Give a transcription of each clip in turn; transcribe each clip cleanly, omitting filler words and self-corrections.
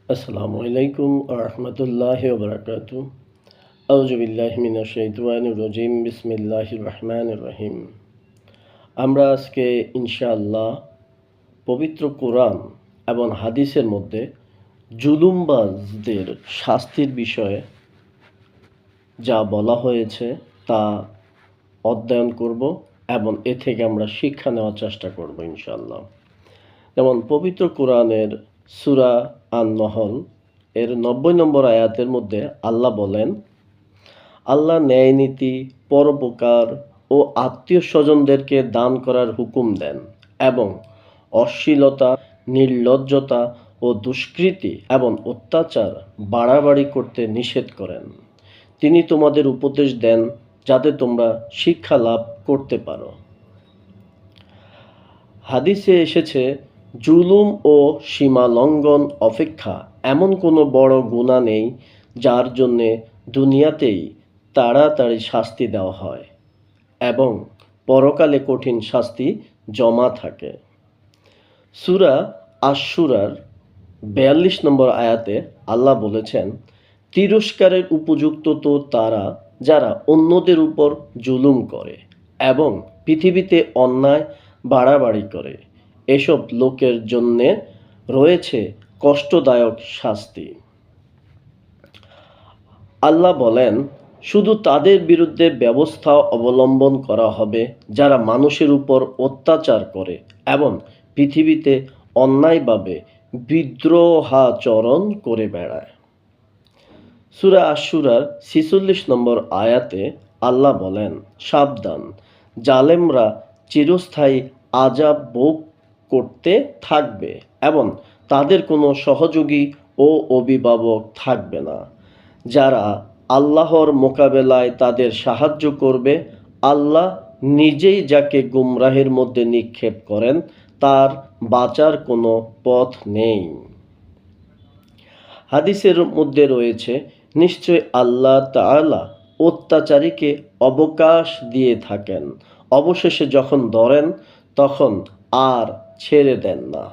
আসসালামু আলাইকুম ওয়া রাহমাতুল্লাহি ওয়া বারাকাতুহু। আউযু বিল্লাহি মিনাশ শাইতানির রাজিম। বিসমিল্লাহির রহমানির রহিম। আমরা আজকে ইনশাআল্লাহ পবিত্র কোরআন এবং হাদিসের মধ্যে জুলুমবাজদের শাস্তির বিষয়ে যা বলা হয়েছে তা অধ্যয়ন করব এবং এ থেকে আমরা শিক্ষা নেওয়ার চেষ্টা করব ইনশাআল্লাহ। যেমন পবিত্র কোরআনের সূরা আন-নহল এর ৯০ নম্বর আয়াতের মধ্যে আল্লাহ বলেন, আল্লাহ ন্যায়নীতি, পরোপকার ও আত্মীয়-স্বজনদেরকে দান করার হুকুম দেন এবং অশ্লীলতা, নির্লজ্জতা ও দুষ্কৃতি এবং অত্যাচার বাড়াবাড়ি করতে নিষেধ করেন। তিনি তোমাদের উপদেশ দেন যাতে তোমরা শিক্ষা লাভ করতে পারো। হাদিসে এসেছে, জুলুম ও সীমালঙ্ঘন অপেক্ষা এমন কোনো বড় গুনাহ নেই যার জন্যে দুনিয়াতেই তাড়াতাড়ি শাস্তি দেওয়া হয় এবং পরকালে কঠিন শাস্তি জমা থাকে। সূরা আশ-শূরার ৪২ নম্বর আয়াতে আল্লাহ বলেছেন, তিরস্কারের উপযুক্ত তো তারা যারা অন্যদের উপর জুলুম করে এবং পৃথিবীতে অন্যায় বাড়াবাড়ি করে। এসব লোকের জন্যে রয়েছে কষ্টদায়ক শাস্তি। আল্লাহ বলেন, শুধু তাদের বিরুদ্ধে ব্যবস্থা অবলম্বন করা হবে যারা মানুষের উপর অত্যাচার করে এবং পৃথিবীতে অন্যায়ভাবে বিদ্রোহাচরণ করে বেড়ায়। সূরা আশ-শূরার ৪৬ নম্বর আয়াতে আল্লাহ বলেন, সাবধান, জালেমরা চিরস্থায়ী আযাব ভোগ করতে থাকবে এবং তাদের কোনো সহযোগী ও অভিভাবক থাকবে না। যারা আল্লাহর মোকাবেলায় তাদের সাহায্য করবে, আল্লাহ নিজেই যাকে গুমরাহের মধ্যে নিক্ষেপ করেন তার বাঁচার কোনো পথ নেই। হাদিসের মধ্যে রয়েছে, নিশ্চয় আল্লাহ তাআলা অত্যাচারীকে অবকাশ দিয়ে থাকেন, অবশেষে যখন ধরেন তখন আর ছেড়ে দেন না।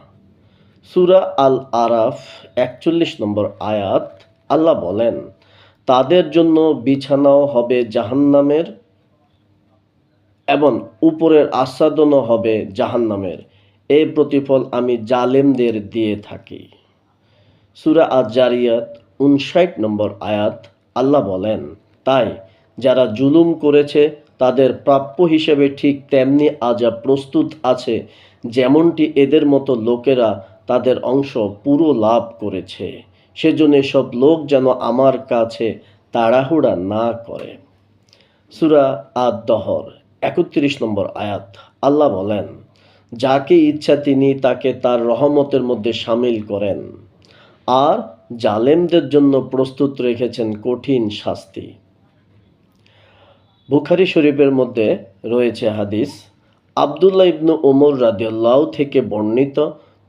সূরা আল আরাফ ৪১ নম্বর আয়াত আল্লাহ বলেন, তাদের জন্য বিছানাও হবে জাহান্নামের এবং উপরের আচ্ছাদনও হবে জাহান্নামের। এই প্রতিফল আমি জালেমদের দিয়ে থাকি। সূরা আজ-জারিয়াত ৫৯ নম্বর আয়াত আল্লাহ বলেন, তাই যারা জুলুম করেছে তাদের প্রাপ্য হিসেবে ঠিক তেমনি আযাব প্রস্তুত আছে, যেমনটি এদের মতো লোকেরা তাদের অংশ পুরো লাভ করেছে। সেজন্য সব লোক যেন আমার কাছে তাড়াহুড়া না করে। সূরা আদ-দহর ৩১ নম্বর আয়াত আল্লাহ বলেন, যাকে ইচ্ছা তিনি তাকে তার রহমতের মধ্যে শামিল করেন আর জালেমদের জন্য প্রস্তুত রেখেছেন কঠিন শাস্তি। বুখারী শরীফের মধ্যে রয়েছে হাদিস, আব্দুল্লাহ ইবনে ওমর রাদিয়াল্লাহু থেকে বর্ণিত,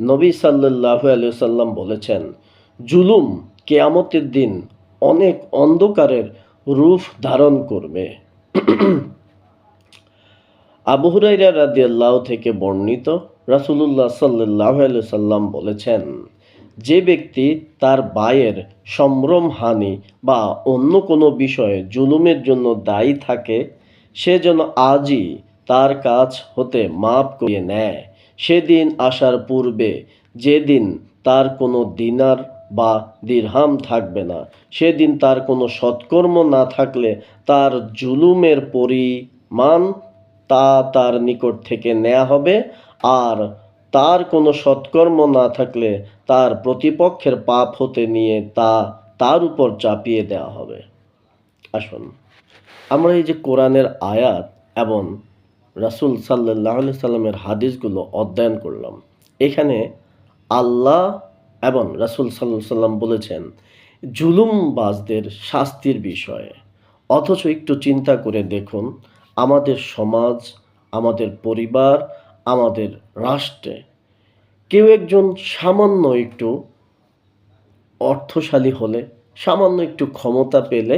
নবী সাল্লাল্লাহু আলাইহি ওয়াসাল্লাম বলেছেন, জুলুম কিয়ামতের দিন অনেক অন্ধকারের রূপ ধারণ করবে। আবু হুরায়রা রাদিয়াল্লাহু থেকে বর্ণিত, রাসূলুল্লাহ সাল্লাল্লাহু আলাইহি ওয়াসাল্লাম বলেছেন, যে ব্যক্তি তার ভাইয়ের সম্ভ্রমহানি বা অন্য কোনো বিষয়ে জুলুমের জন্য দায়ী থাকে, সে যেন আজই তার কাছ হতে মাপ করিয়ে নেয়। সেদিন আসার পূর্বে, যেদিন তার কোনো দিনার বা দিরহাম থাকবে না, সেদিন তার কোনো সৎকর্ম না থাকলে তার জুলুমের পরিমাণ তা তার নিকট থেকে নেওয়া হবে, আর তার কোনো সৎকর্ম না থাকলে তার প্রতিপক্ষের পাপ হতে নিয়ে তা তার উপর চাপিয়ে দেওয়া হবে। আসুন, আমরা এই যে কোরআনের আয়াত এবং রাসূল সাল্লাল্লাহু আলাইহি সাল্লামের হাদিসগুলো অধ্যয়ন করলাম, এখানে আল্লাহ এবং রাসূল সাল্লাল্লাহু আলাইহি সাল্লাম বলেছেন জুলুমবাজদের শাস্তির বিষয়ে। অথচ একটু চিন্তা করে দেখুন, আমাদের সমাজ, আমাদের পরিবার, আমাদের রাষ্ট্রে কেউ একজন সামান্য একটু অর্থশালী হলে, সামান্য একটু ক্ষমতা পেলে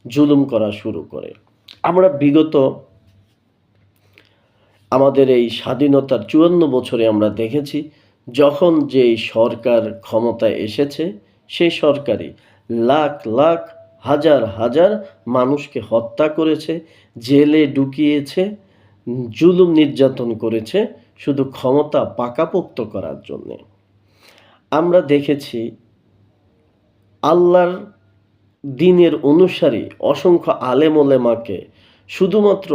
জুলুম করা শুরু করে। আমরা বিগত আমাদের এই স্বাধীনতার ৫৪ বছরে আমরা দেখেছি, যখন যেই সরকার ক্ষমতায় এসেছে সেই সরকারই লাখ লাখ হাজার হাজার মানুষকে হত্যা করেছে, জেলে ঢুকিয়েছে, জুলুম নির্যাতন করেছে শুধু ক্ষমতা পাকাপোক্ত করার জন্যে। আমরা দেখেছি আল্লাহর দ্বীনের অনুসারী অসংখ্য আলেম ওলেমাকে শুধুমাত্র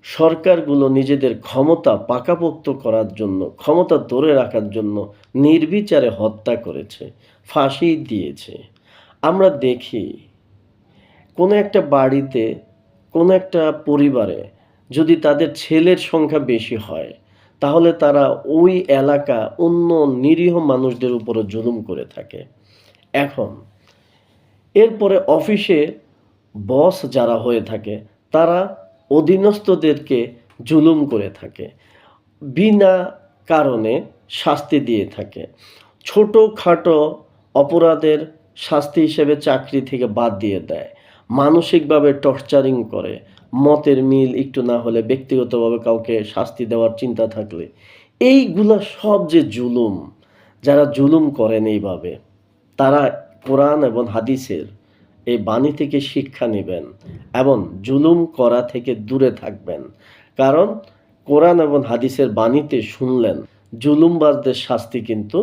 সরকারগুলো নিজেদের ক্ষমতা পাকাপোক্ত করার জন্য, ক্ষমতা ধরে রাখার জন্য নির্বিচারে হত্যা করেছে, ফাঁসি দিয়েছে। আমরা দেখি কোনো একটা বাড়িতে, কোনো একটা পরিবারে যদি তাদের ছেলের সংখ্যা বেশি হয়, তাহলে তারা ওই এলাকা অন্য নিরীহ মানুষদের উপরও জুলুম করে থাকে। এখন এরপরে অফিসে বস যারা হয়ে থাকে, তারা অধীনস্থদেরকে জুলুম করে থাকে, বিনা কারণে শাস্তি দিয়ে থাকে। ছোটোখাটো অপরাধের শাস্তি হিসেবে চাকরি থেকে বাদ দিয়ে দেয়, মানসিকভাবে টর্চারিং করে, মতের মিল একটু না হলে ব্যক্তিগতভাবে কাউকে শাস্তি দেওয়ার চিন্তা থাকলে, এইগুলা সব যে জুলুম। যারা জুলুম করেন এইভাবে, তারা কোরআন এবং হাদিসের এই বাণী থেকে শিক্ষা নেবেন এবং জুলুম করা থেকে দূরে থাকবেন। কারণ কোরআন এবং হাদিসের বাণীতে শুনলেন জুলুমবাজদের শাস্তি কিন্তু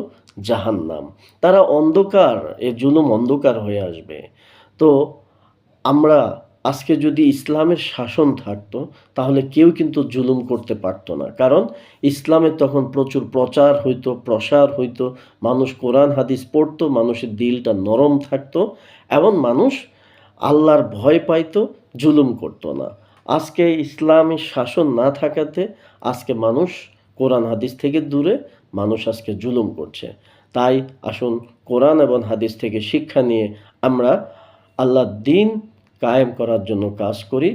জাহান্নাম। তারা অন্ধকার, এ জুলুম অন্ধকার হয়ে আসবে। তো আমরা আজকে যদি ইসলামের শাসন থাকতো, তাহলে কেউ কিন্তু জুলুম করতে পারতো না। কারণ ইসলামের তখন প্রচুর প্রচার হইতো, প্রসার হইতো, মানুষ কোরআন হাদিস পড়তো, মানুষের দিলটা নরম থাকতো এবং মানুষ আল্লাহর ভয় পাইতো, জুলুম করতো না। আজকে ইসলামী শাসন না থাকাতে আজকে মানুষ কোরআন হাদিস থেকে দূরে, মানুষ আজকে জুলুম করছে। তাই আসুন কোরআন এবং হাদিস থেকে শিক্ষা নিয়ে আমরা আল্লাহর দ্বীন কায়েম করার জন্য কাজ করি,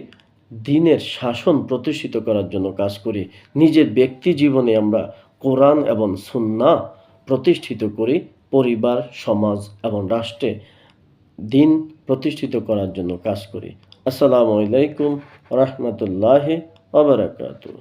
দ্বীনের শাসন প্রতিষ্ঠিত করার জন্য কাজ করি। নিজের ব্যক্তি জীবনে আমরা কোরআন এবং সুন্নাহ প্রতিষ্ঠিত করি, পরিবার, সমাজ এবং রাষ্ট্রে দ্বীন প্রতিষ্ঠিত করার জন্য কাজ করি। আসসালামু আলাইকুম ওয়া রাহমাতুল্লাহি ওয়া বারাকাতুহু।